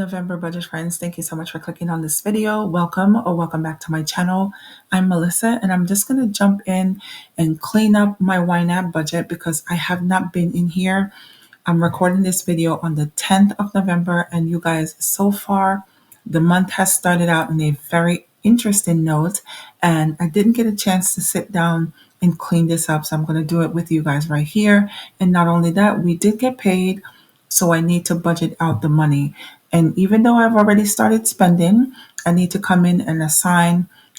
November budget friends. Thank you so much for clicking on this video. Welcome or welcome back to my channel. I'm Melissa and I'm just going to jump in and clean up my YNAB budget because I have not been in here. I'm recording this video on the 10th of November and you guys, so far the month has started out on a very interesting note and I didn't get a chance to sit down and clean this up, so I'm going to do it with you guys right here. And not only that, we did get paid, so I need to budget out the money. And even though I've already started spending, I need to come in and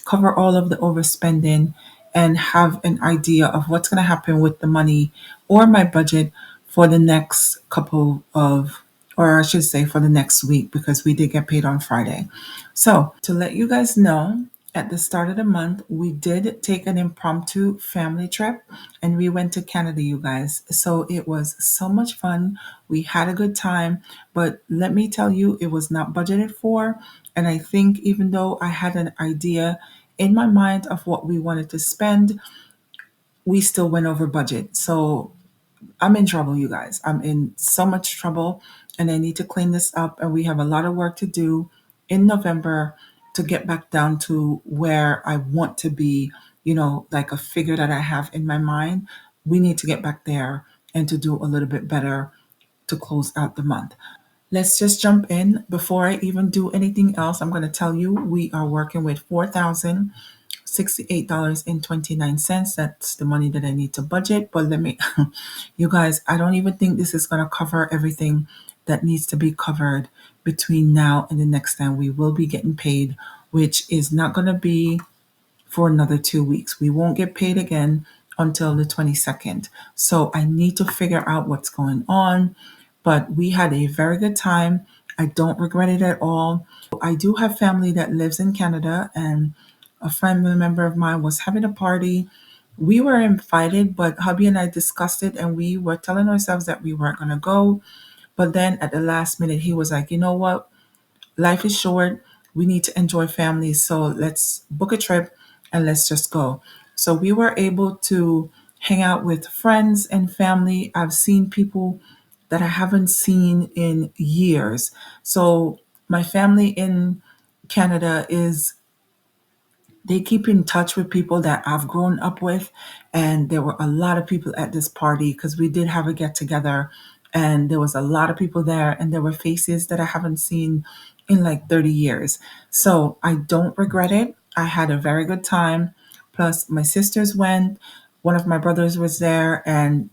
cover all of the overspending and have an idea of what's going to happen with the money or my budget for the next couple of, or I should say for the next week, because we did get paid on Friday. So to let you guys know, at the start of the month, we did take an impromptu family trip and we went to Canada, you guys. So it was so much fun. We had a good time, but let me tell you, it was not budgeted for. And I think even though I had an idea in my mind of what we wanted to spend, we still went over budget. So I'm in trouble, you guys. I'm in so much trouble and I need to clean this up. And we have a lot of work to do in November to get back down to where I want to be, like a figure that I have in my mind. We need to get back there and to do a little bit better to close out the month. Let's just jump in. Before I even do anything else, I'm going to tell you we are working with $4,068.29. That's the money that I need to budget. But you guys, I don't even think this is going to cover everything that needs to be covered between now and the next time we will be getting paid, which is not going to be for another 2 weeks. We won't get paid again until the 22nd. So I need to figure out what's going on. But we had a very good time. I don't regret it at all. I do have family that lives in Canada, and a family member of mine was having a party. We were invited, but hubby and I discussed it, and we were telling ourselves that we weren't going to go. But then at the last minute, he was like, you know what? Life is short. We need to enjoy family. So let's book a trip and let's just go. So we were able to hang out with friends and family. I've seen people that I haven't seen in years. So my family in Canada they keep in touch with people that I've grown up with. And there were a lot of people at this party because we did have a get together and there was a lot of people there and there were faces that I haven't seen in like 30 years. So I don't regret it. I had a very good time. Plus my sisters went, one of my brothers was there, and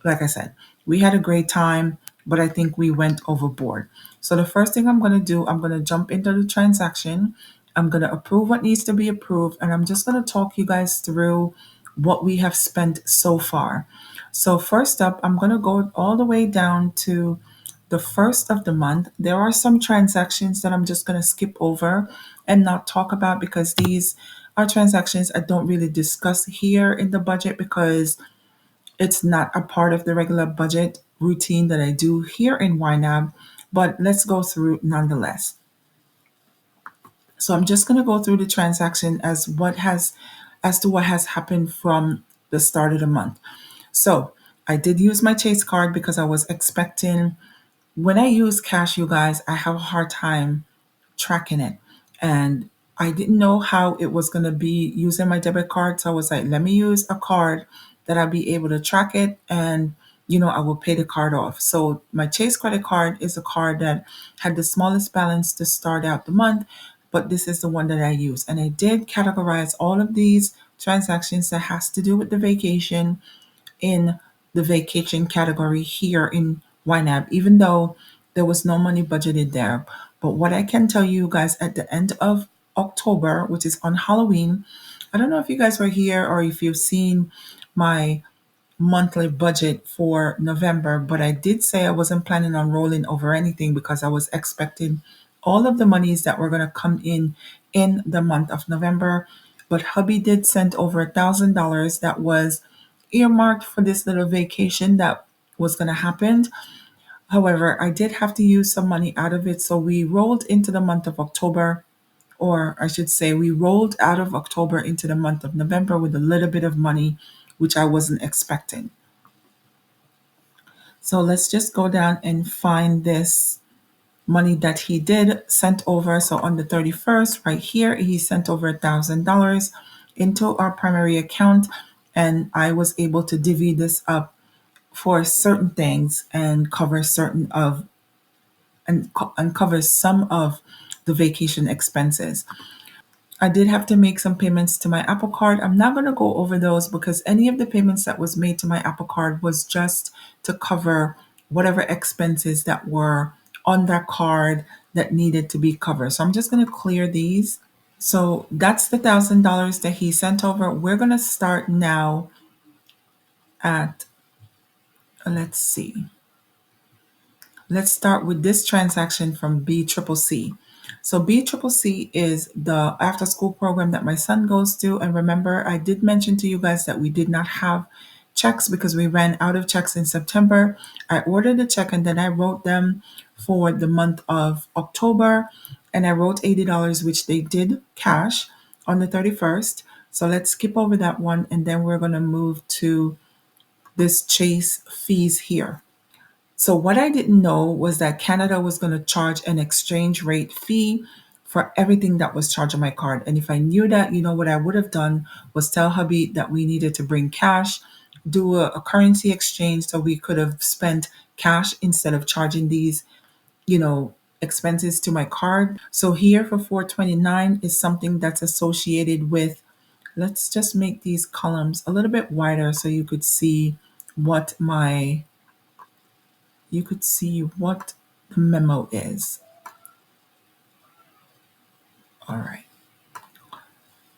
like I said, we had a great time, but I think we went overboard. So the first thing I'm going to do, I'm going to jump into the transaction. I'm going to approve what needs to be approved, and I'm just going to talk you guys through what we have spent so far. So first up, I'm going to go all the way down to the first of the month. There are some transactions that I'm just going to skip over and not talk about because these are transactions I don't really discuss here in the budget because it's not a part of the regular budget routine that I do here in YNAB, but let's go through nonetheless. So I'm just going to go through the transaction as to what has happened from the start of the month. So I did use my Chase card because I was expecting, when I use cash, you guys, I have a hard time tracking it. And I didn't know how it was going to be using my debit card. So I was like, let me use a card that I'll be able to track it and, I will pay the card off. So my Chase credit card is a card that had the smallest balance to start out the month, but this is the one that I use. And I did categorize all of these transactions that has to do with the vacation in the vacation category here in YNAB, even though there was no money budgeted there. But what I can tell you guys, at the end of October, which is on Halloween, I don't know if you guys were here or if you've seen my monthly budget for November, but I did say I wasn't planning on rolling over anything because I was expecting all of the monies that were going to come in the month of November. But hubby did send over $1,000 that was earmarked for this little vacation that was going to happen. However, I did have to use some money out of it. So we rolled into the month of October, or I should say, we rolled out of October into the month of November with a little bit of money, which I wasn't expecting. So let's just go down and find this money that he did sent over. So on the 31st, right here, he sent over $1,000 into our primary account, and I was able to divvy this up for certain things and cover certain of and cover some of the vacation expenses. I did have to make some payments to my Apple Card. I'm not going to go over those because any of the payments that was made to my Apple Card was just to cover whatever expenses that were on that card that needed to be covered. So I'm just going to clear these. So that's the $1,000 that he sent over. We're going to start now at, let's see. Let's start with this transaction from BCCC. So BCCC is the after school program that my son goes to. And remember, I did mention to you guys that we did not have checks because we ran out of checks in September. I ordered a check and then I wrote them for the month of October. And I wrote $80, which they did cash on the 31st. So let's skip over that one. And then we're going to move to this Chase fees here. So what I didn't know was that Canada was going to charge an exchange rate fee for everything that was charged on my card. And if I knew that, what I would have done was tell hubby that we needed to bring cash, do a currency exchange so we could have spent cash instead of charging these, expenses to my card. So here for 429 is something that's associated with, let's just make these columns a little bit wider so what my you could see what the memo is. All right.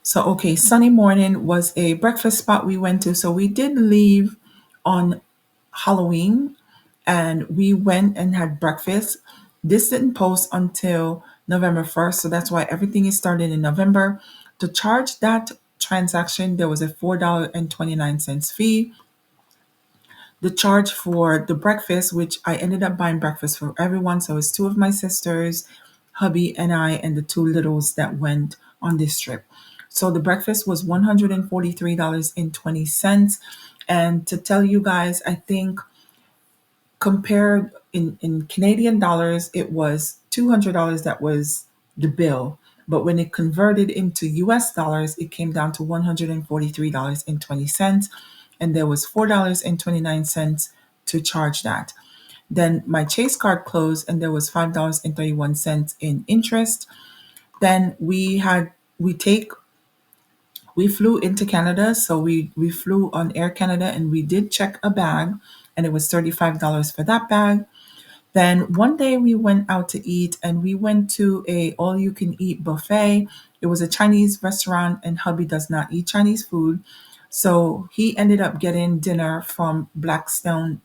So, okay, Sunny Morning was a breakfast spot we went to. So, we did leave on Halloween and we went and had breakfast. This didn't post until November 1st. So, that's why everything is started in November. To charge that transaction, there was a $4.29 fee. The charge for the breakfast, which I ended up buying breakfast for everyone. So it's two of my sisters, hubby, and I, and the two littles that went on this trip. So the breakfast was $143.20. And to tell you guys, I think compared in Canadian dollars, it was $200 that was the bill. But when it converted into US dollars, it came down to $143.20. And there was $4.29 to charge that. Then my Chase card closed and there was $5.31 in interest. Then we flew into Canada, so we flew on Air Canada and we did check a bag and it was $35 for that bag. Then one day we went out to eat and we went to a all you can eat buffet. It was a Chinese restaurant and hubby does not eat Chinese food. So he ended up getting dinner from Blackstone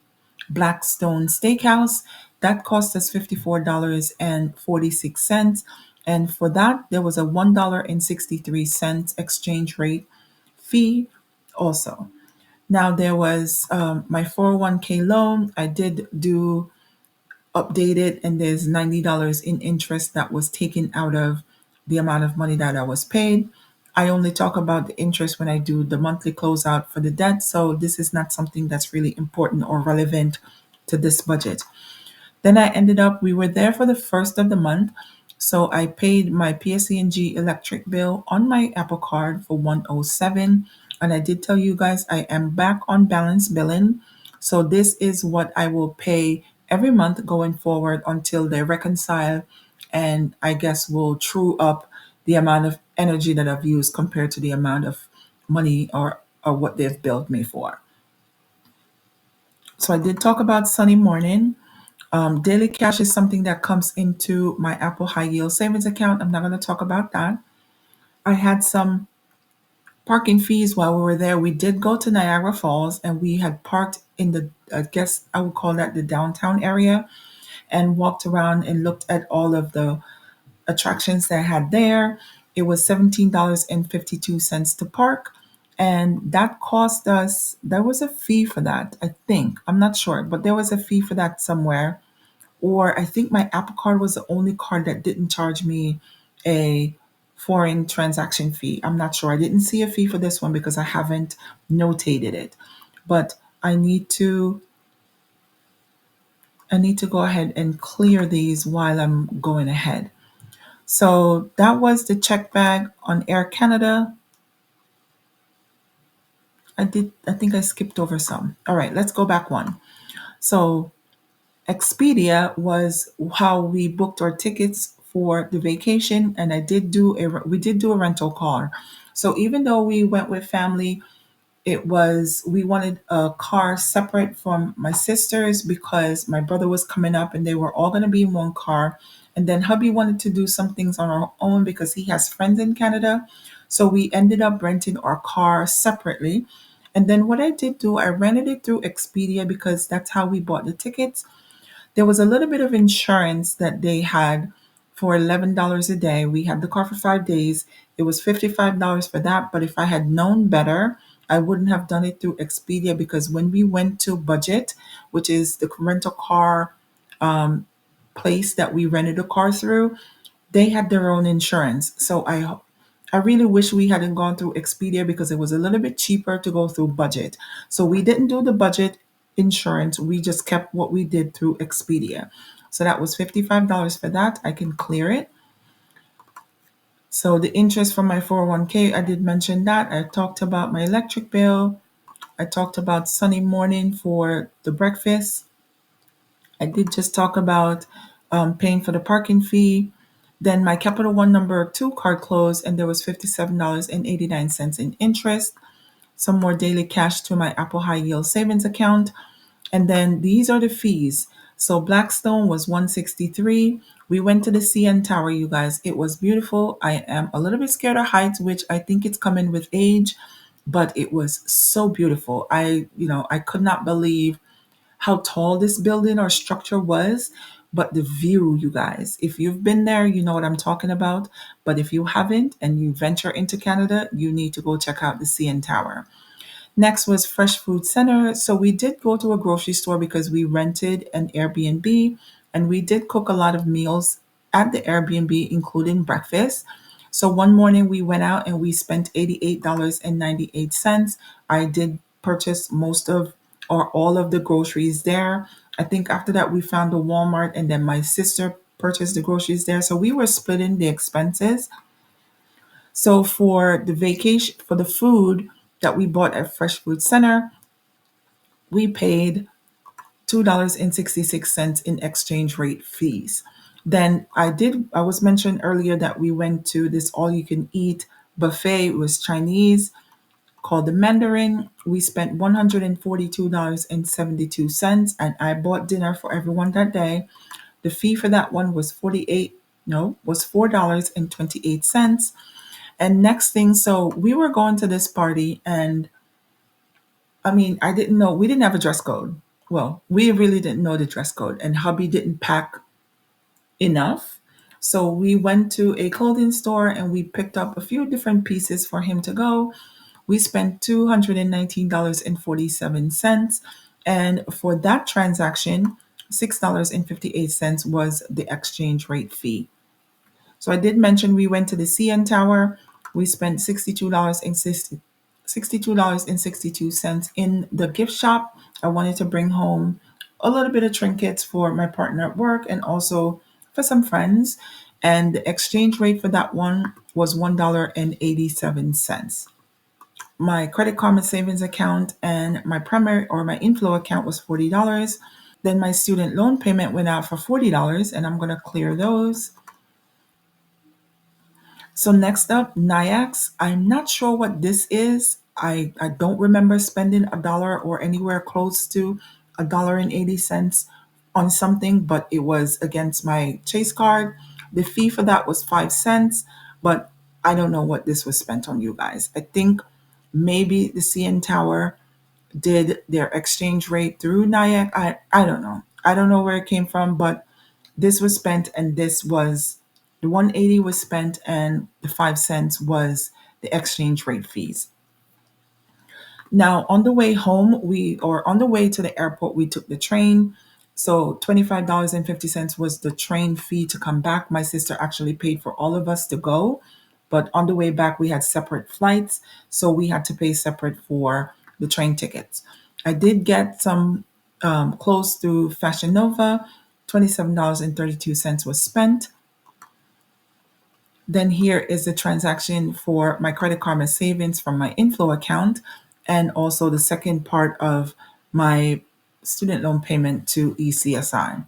Steakhouse. That cost us $54.46. And for that, there was a $1.63 exchange rate fee also. Now, there was my 401k loan. I did do updated, and there's $90 in interest that was taken out of the amount of money that I was paid. I only talk about the interest when I do the monthly closeout for the debt, so this is not something that's really important or relevant to this budget. Then we were there for the first of the month. So I paid my PSE&G electric bill on my Apple Card for 107. And I did tell you guys I am back on balance billing. So this is what I will pay every month going forward until they reconcile. And I guess we'll true up the amount of energy that I've used compared to the amount of money or what they've billed me for. So I did talk about Sunny Morning. Daily cash is something that comes into my Apple High Yield Savings account. I'm not going to talk about that. I had some parking fees while we were there. We did go to Niagara Falls and we had parked in I guess I would call that the downtown area, and walked around and looked at all of the attractions that I had there. It was $17.52 to park. And that cost us, there was a fee for that, I think. I'm not sure, but there was a fee for that somewhere. Or I think my Apple Card was the only card that didn't charge me a foreign transaction fee. I'm not sure. I didn't see a fee for this one because I haven't notated it. But I need to I need to go ahead and clear these while I'm going ahead. So that was the check bag on Air Canada. I think I skipped over some. All right, let's go back one. So Expedia was how we booked our tickets for the vacation, and we did do a rental car. So even though we went with family, we wanted a car separate from my sisters because my brother was coming up and they were all going to be in one car. And then hubby wanted to do some things on our own because he has friends in Canada. So we ended up renting our car separately. And then what I did do, I rented it through Expedia because that's how we bought the tickets. There was a little bit of insurance that they had for $11 a day. We had the car for 5 days. It was $55 for that. But if I had known better, I wouldn't have done it through Expedia because when we went to Budget, which is the rental car place that we rented a car through, they had their own insurance. So I really wish we hadn't gone through Expedia because it was a little bit cheaper to go through Budget. So we didn't do the Budget insurance. We just kept what we did through Expedia. So that was $55 for that. I can clear it. So the interest from my 401k, I did mention that. I talked about my electric bill. I talked about Sunny morning for the breakfast. I did just talk about paying for the parking fee. Then my Capital One number two card closed and there was $57.89 in interest. Some more daily cash to my Apple High Yield Savings account. And then these are the fees. So Blackstone was 163. We went to the CN Tower, you guys. It was beautiful. I am a little bit scared of heights, which I think it's coming with age, but it was so beautiful. I could not believe how tall this building or structure was, but the view, you guys, if you've been there, you know what I'm talking about. But if you haven't and you venture into Canada, you need to go check out the CN Tower. Next was Fresh Food Center. So we did go to a grocery store because we rented an Airbnb and we did cook a lot of meals at the Airbnb, including breakfast. So one morning we went out and we spent $88.98. I did purchase most of or all of the groceries there. I think after that we found a Walmart and then my sister purchased the groceries there. So we were splitting the expenses. So for the vacation, for the food that we bought at Fresh Food Center, we paid $2.66 in exchange rate fees. Then I was mentioned earlier that we went to this all you can eat buffet. It was Chinese called the Mandarin. We spent $142.72 and I bought dinner for everyone that day. The fee for that one was $4.28. And next thing, so we were going to this party, and I mean, I didn't know, we didn't have a dress code. Well, we really didn't know the dress code, and hubby didn't pack enough. So we went to a clothing store and we picked up a few different pieces for him to go. We spent $219.47. And for that transaction, $6.58 was the exchange rate fee. So I did mention we went to the CN Tower. We spent $62.62 in the gift shop. I wanted to bring home a little bit of trinkets for my partner at work and also for some friends. And the exchange rate for that one was $1.87. My Credit Karma savings account and my primary or my inflow account was $40. Then my student loan payment went out for $40, and I'm going to clear those. So next up, NIAX. I'm not sure what this is. I don't remember spending a dollar or anywhere close to $1.80 on something, but it was against my Chase card. The fee for that was 5 cents, but I don't know what this was spent on, you guys. I think maybe the CN Tower did their exchange rate through NIAC. I don't know. I don't know where it came from, but this was spent and this was the 180 was spent and the 5 cents was the exchange rate fees. Now on the way home, on the way to the airport, we took the train. So $25.50 was the train fee to come back. My sister actually paid for all of us to go, but on the way back we had separate flights, so we had to pay separate for the train tickets. I did get some closed through Fashion Nova. $27.32 was spent. Then here is the transaction for my Credit Karma savings from my inflow account, and also the second part of my student loan payment to ECSI.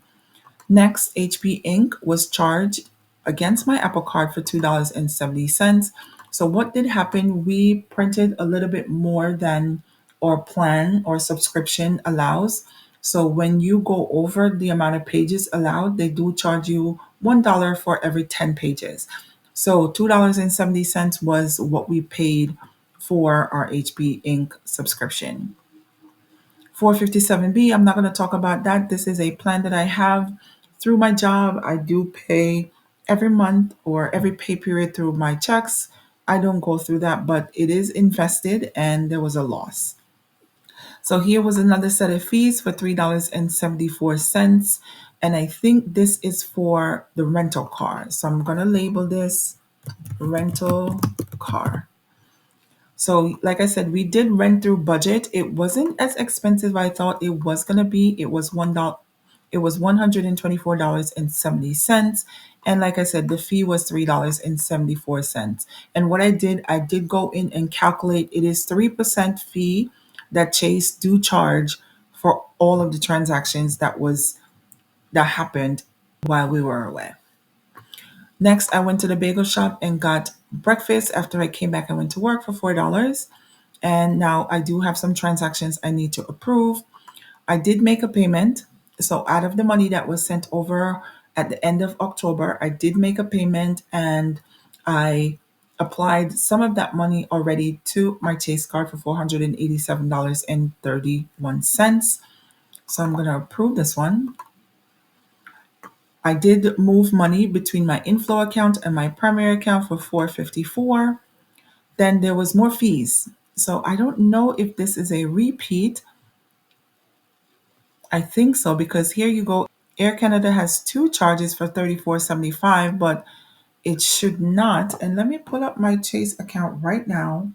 Next, HP Inc. was charged against my Apple Card for $2.70. So what did happen? We printed a little bit more than our plan or subscription allows. So when you go over the amount of pages allowed, they do charge you $1 for every 10 pages. So $2.70 was what we paid for our HP Inc. subscription. 457B, I'm not going to talk about that. This is a plan that I have through my job. I do pay every month or every pay period through my checks. I don't go through that, but it is invested and there was a loss. So here was another set of fees for $3.74. And I think this is for the rental car. So I'm going to label this rental car. So, like I said, we did rent through budget. It wasn't as expensive as I thought it was gonna be. It was $1. It was $124.70. And like I said, the fee was $3.74. And what I did go in and calculate. It is 3% fee that Chase do charge for all of the transactions that happened while we were away. Next, I went to the bagel shop and got breakfast. After I came back, I went to work for $4. And now I do have some transactions I need to approve. I did make a payment. So out of the money that was sent over at the end of October, I did make a payment and I applied some of that money already to my Chase card for $487.31. So I'm going to approve this one. I did move money between my inflow account and my primary account for $454. Then there was more fees. So I don't know if this is a repeat. I think so because here you go. Air Canada has two charges for $34.75, but it should not. And let me pull up my Chase account right now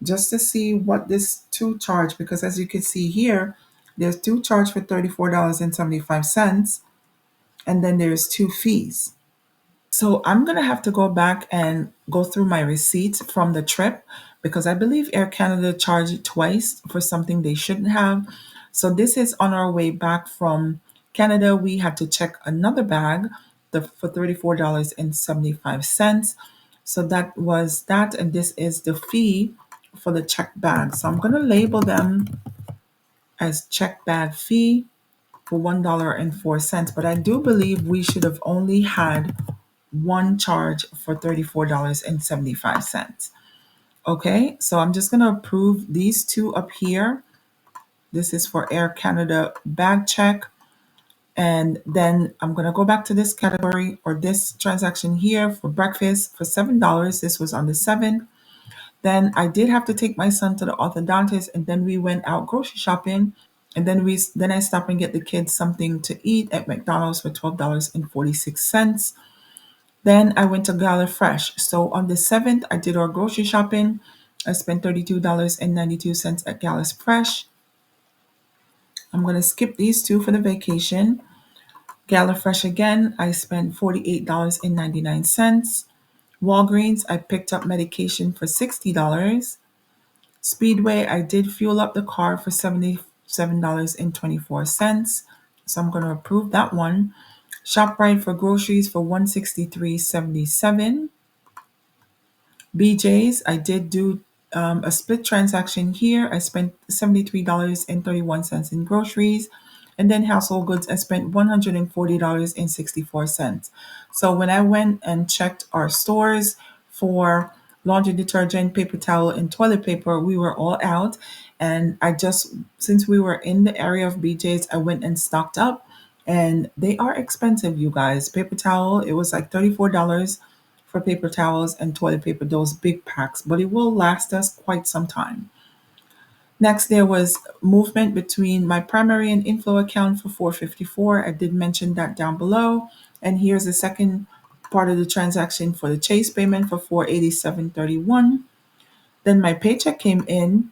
just to see what this two charge, because as you can see here, there's two charge for $34.75, and then there's two fees. So I'm going to have to go back and go through my receipts from the trip because I believe Air Canada charged twice for something they shouldn't have. So this is on our way back from Canada. We had to check another bag for $34.75. So that was that. And this is the fee for the check bag. So I'm going to label them as check bag fee for $1.04. But I do believe we should have only had one charge for $34.75. Okay, so I'm just going to approve these two up here. This is for Air Canada bag check. And then I'm going to go back to this category or this transaction here for breakfast for $7. This was on the 7th. Then I did have to take my son to the orthodontist, and then we went out grocery shopping. And then I stopped and get the kids something to eat at McDonald's for $12.46. Then I went to Gala Fresh. So on the 7th, I did our grocery shopping. I spent $32.92 at Gala Fresh. I'm going to skip these two for the vacation. Gala Fresh again, I spent $48.99. Walgreens, I picked up medication for $60. Speedway, I did fuel up the car for $77.24. So I'm going to approve that one. ShopRite for groceries for $163.77. BJ's, I did do a split transaction here. I spent $73.31 in groceries. And then household goods, I spent $140.64. So when I went and checked our stores for laundry detergent, paper towel, and toilet paper, we were all out. And since we were in the area of BJ's, I went and stocked up. And they are expensive, you guys. Paper towel, it was like $34 for paper towels and toilet paper, those big packs, but it will last us quite some time. Next, there was movement between my primary and inflow account for $454. I did mention that down below. And here's the second part of the transaction for the Chase payment for $487.31. Then my paycheck came in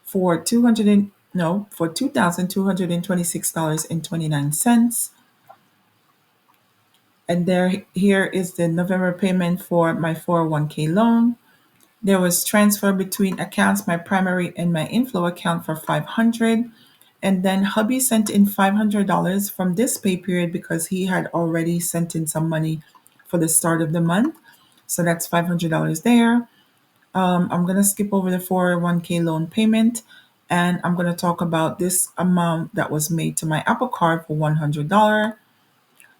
for no, for $2,226.29. And here is the November payment for my 401k loan. There was transfer between accounts, my primary and my inflow account for 500. And then hubby sent in $500 from this pay period because he had already sent in some money for the start of the month. So that's $500 there. I'm going to skip over the 401k loan payment, and I'm going to talk about this amount that was made to my Apple Card for $100.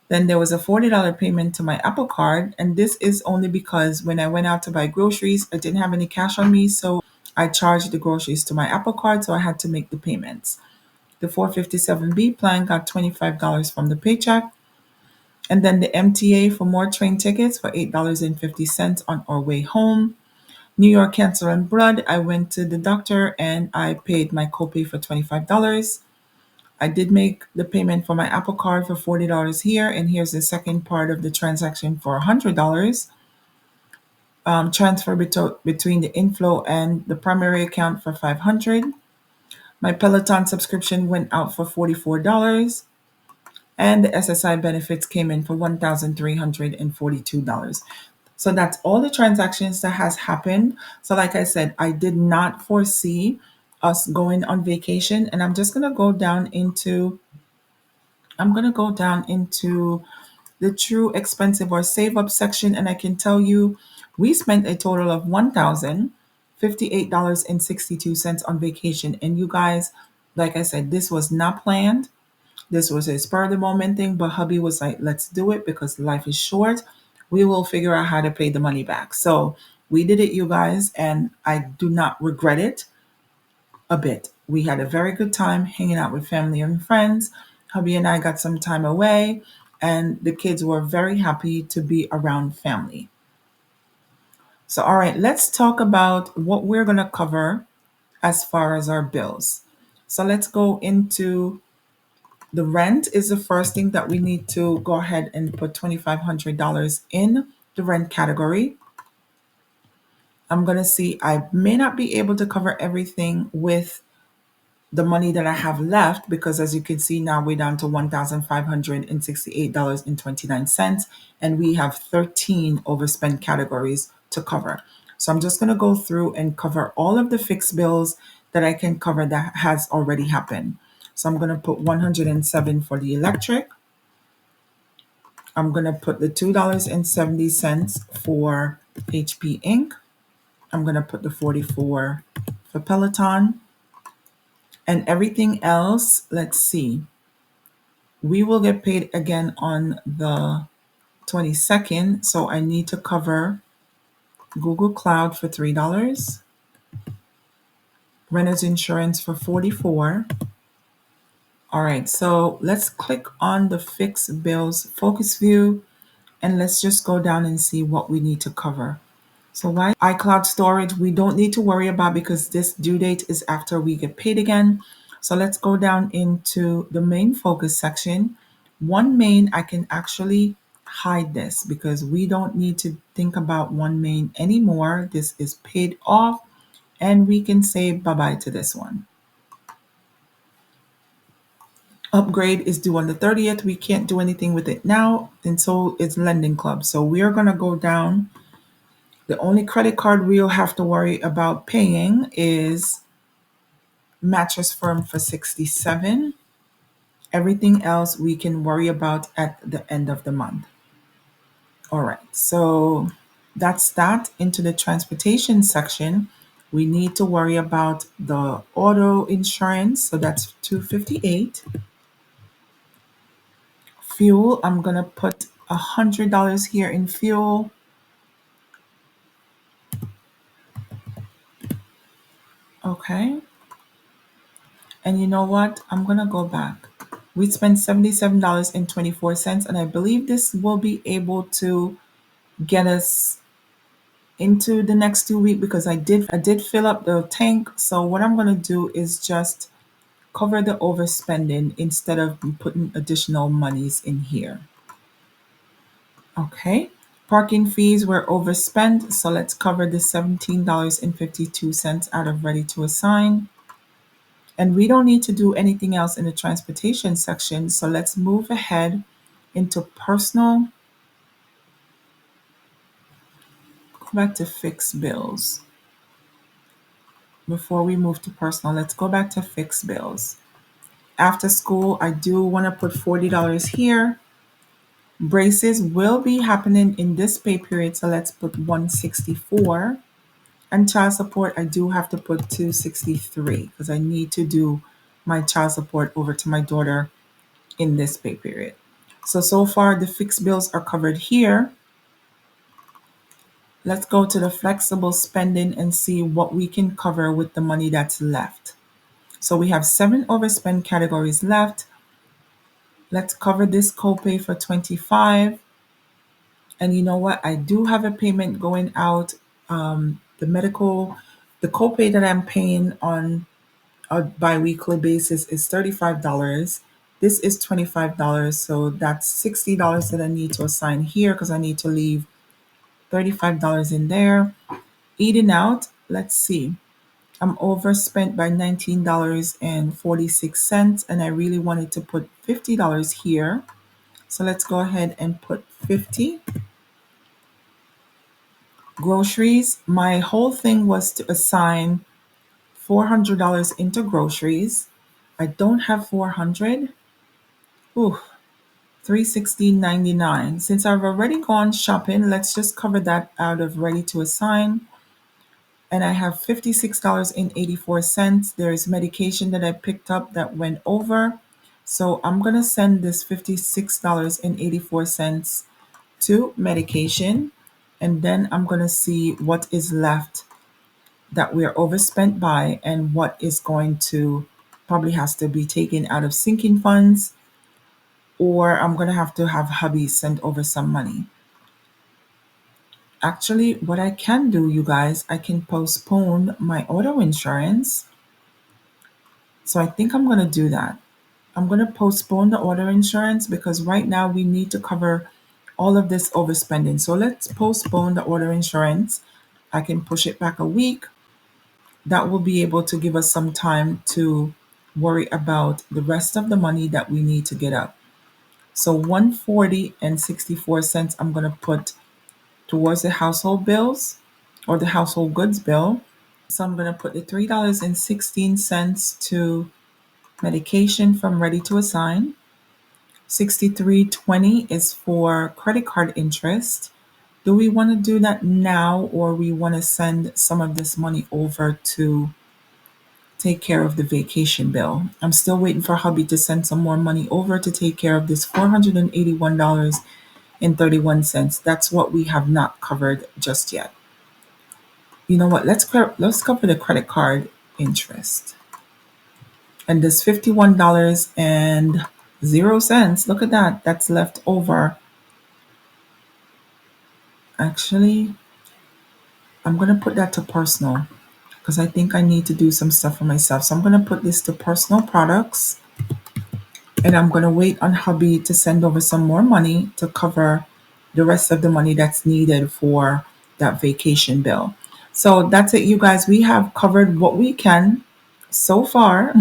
Then there was a $40 payment to my Apple Card, and this is only because when I went out to buy groceries, I didn't have any cash on me, so I charged the groceries to my Apple Card, so I had to make the payments. The 457B plan got $25 from the Paycheck, and then the MTA for more train tickets for $8.50 on our way home. New York Cancer and Blood, I went to the doctor and I paid my copay for $25. I did make the payment for my Apple Card for $40 here, and here's the second part of the transaction for $100. Transfer between the inflow and the primary account for $500. My Peloton subscription went out for $44, and the SSI benefits came in for $1,342. So that's all the transactions that has happened. So like I said, I did not foresee us going on vacation, and I'm going to go down into the true expensive or save up section, and I can tell you we spent a total of $1,058.62 on vacation. And you guys, like I said, this was not planned. This was a spur of the moment thing, but hubby was like, let's do it because life is short. We will figure out how to pay the money back. So we did it, you guys, and I do not regret it a bit. We had a very good time hanging out with family and friends. Hubby and I got some time away, and the kids were very happy to be around family. So, all right, let's talk about what we're going to cover as far as our bills. So, let's go into the rent is the first thing that we need to go ahead and put $2,500 in the rent category. I'm going to see, I may not be able to cover everything with the money that I have left because as you can see now we're down to $1,568.29 and we have 13 overspend categories to cover. So I'm just going to go through and cover all of the fixed bills that I can cover that has already happened. So I'm going to put 107 for the electric. I'm going to put the $2.70 for HP Inc. I'm going to put the 44 for Peloton. And everything else, let's see. We will get paid again on the 22nd. So I need to cover Google Cloud for $3, renter's insurance for 44. All right, so let's click on the fixed bills focus view and let's just go down and see what we need to cover. So why iCloud storage, we don't need to worry about because this due date is after we get paid again. So let's go down into the main focus section. One main, I can actually hide this because we don't need to think about one main anymore. This is paid off and we can say bye-bye to this one. Upgrade is due on the 30th. We can't do anything with it now. And so is Lending Club. So we are going to go down. The only credit card we'll have to worry about paying is Mattress Firm for 67. Everything else we can worry about at the end of the month. All right, so that's that. Into the transportation section, we need to worry about the auto insurance. So that's 258. Fuel, I'm gonna put $100 here in fuel. Okay. And you know what? I'm going to go back. We spent $77.24, and I believe this will be able to get us into the next 2 weeks because I did fill up the tank. So what I'm going to do is just cover the overspending instead of putting additional monies in here. Okay. Parking fees were overspent, so let's cover the $17.52 out of ready to assign. And we don't need to do anything else in the transportation section. So let's move ahead into personal. Go back to fixed bills. Before we move to personal, let's go back to fixed bills. After school, I do want to put $40 here. Braces will be happening in this pay period, so let's put 164. And child support, I do have to put 263 because I need to do my child support over to my daughter in this pay period. So far the fixed bills are covered here. Let's go to the flexible spending and see what we can cover with the money that's left. So we have 7 overspend categories left. Let's cover this copay for 25. And you know what? I do have a payment going out. The copay that I'm paying on a bi-weekly basis is $35. This is $25. So that's $60 that I need to assign here because I need to leave $35 in there. Eating out, let's see. I'm overspent by $19.46 and I really wanted to put $50 here. So let's go ahead and put 50. Groceries, my whole thing was to assign $400 into groceries. I don't have 400. Ooh, 316.99. Since I've already gone shopping, let's just cover that out of ready to assign. And I have $56.84. There is medication that I picked up that went over. So I'm going to send this $56.84 to medication. And then I'm going to see what is left that we're overspent by and what is going to probably has to be taken out of sinking funds, or I'm going to have hubby send over some money. Actually, what I can do, you guys, I can postpone my auto insurance. So I think I'm going to do that. I'm going to postpone the auto insurance because right now we need to cover all of this overspending. So let's postpone the auto insurance. I can push it back a week. That will be able to give us some time to worry about the rest of the money that we need to get up. So 140 and 64 cents I'm going to put towards the household bills or the household goods bill. So I'm going to put the $3.16 to medication from ready to assign. 63.20 is for credit card interest. Do we want to do that now or we want to send some of this money over to take care of the vacation bill? I'm still waiting for hubby to send some more money over to take care of this $481.31. That's what we have not covered just yet. You know what? Let's cover the credit card interest. And this $51.00. Look at that. That's left over. Actually, I'm going to put that to personal because I think I need to do some stuff for myself. So I'm going to put this to personal products. And I'm going to wait on hubby to send over some more money to cover the rest of the money that's needed for that vacation bill. So that's it, you guys. We have covered what we can so far.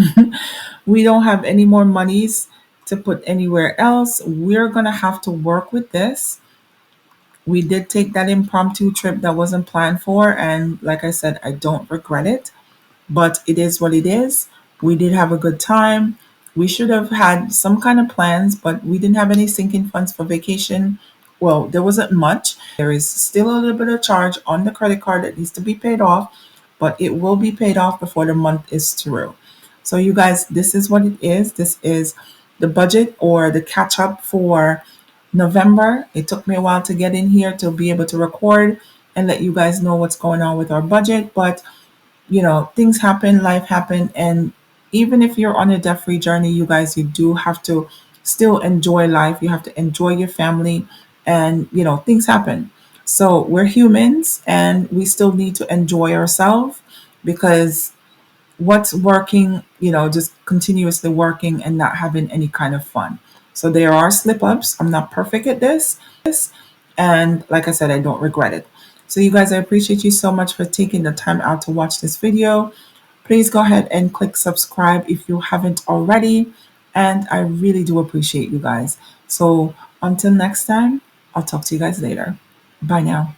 We don't have any more monies to put anywhere else. We're going to have to work with this. We did take that impromptu trip that wasn't planned for. And like I said, I don't regret it. But it is what it is. We did have a good time. We should have had some kind of plans, but we didn't have any sinking funds for vacation. Well, there wasn't much. There is still a little bit of charge on the credit card that needs to be paid off, but it will be paid off before the month is through. So, you guys, this is what it is. This is the budget or the catch up for November. It took me a while to get in here to be able to record and let you guys know what's going on with our budget, but things happen, life happen, and even if you're on a debt-free journey, you guys, you do have to still enjoy life. You have to enjoy your family, and things happen. So we're humans, and we still need to enjoy ourselves because what's working, just continuously working and not having any kind of fun. So there are slip ups. I'm not perfect at this. And like I said, I don't regret it. So you guys, I appreciate you so much for taking the time out to watch this video. Please go ahead and click subscribe if you haven't already. And I really do appreciate you guys. So until next time, I'll talk to you guys later. Bye now.